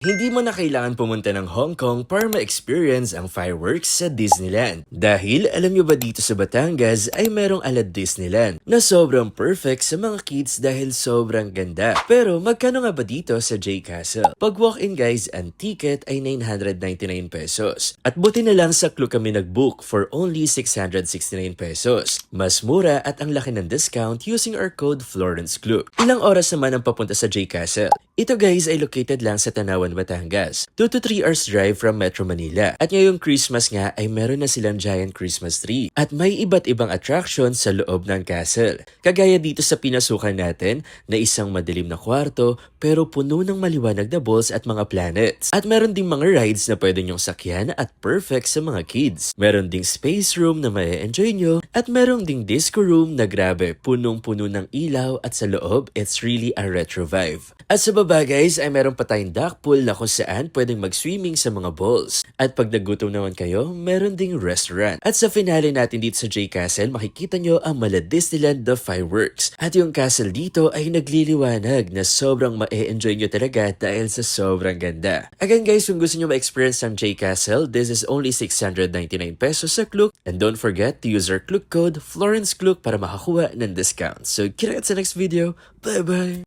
Hindi mo na kailangan pumunta ng Hong Kong para ma-experience ang fireworks sa Disneyland. Dahil alam nyo ba dito sa Batangas ay merong ala Disneyland na sobrang perfect sa mga kids dahil sobrang ganda. Pero magkano nga ba dito sa J Castle? Pag walk-in guys, ang ticket ay 999 pesos. At buti na lang sa Klook kami nag-book for only 669 pesos. Mas mura at ang laki ng discount using our code Florence Klook. Ilang oras naman ang papunta sa J Castle? Ito guys ay located lang sa Tanawan, Batangas. 2 to 3 hours drive from Metro Manila. At ngayong Christmas nga ay meron na silang giant Christmas tree. At may iba't ibang attractions sa loob ng castle. Kagaya dito sa pinasukan natin na isang madilim na kwarto pero puno ng maliwanag na balls at mga planets. At meron ding mga rides na pwede nyong sakyan at perfect sa mga kids. Meron ding space room na ma-enjoy nyo at meron ding disco room na grabe punong-puno ng ilaw at sa loob it's really a retro vibe. At sa baba guys ay meron pa tayong duck pool na kung saan pwedeng mag-swimming sa mga balls. At pag nagutom naman kayo, meron ding restaurant. At sa finale natin dito sa J Castle, makikita nyo ang Mala Disneyland The Fireworks. At yung castle dito ay nagliliwanag na sobrang ma-enjoy nyo talaga dahil sa sobrang ganda. Again guys, kung gusto nyo ma-experience ng J Castle, this is only 699 pesos sa Klook. And don't forget to use our Klook code Florence Klook para makakuha ng discount. So kita sa next video. Bye bye!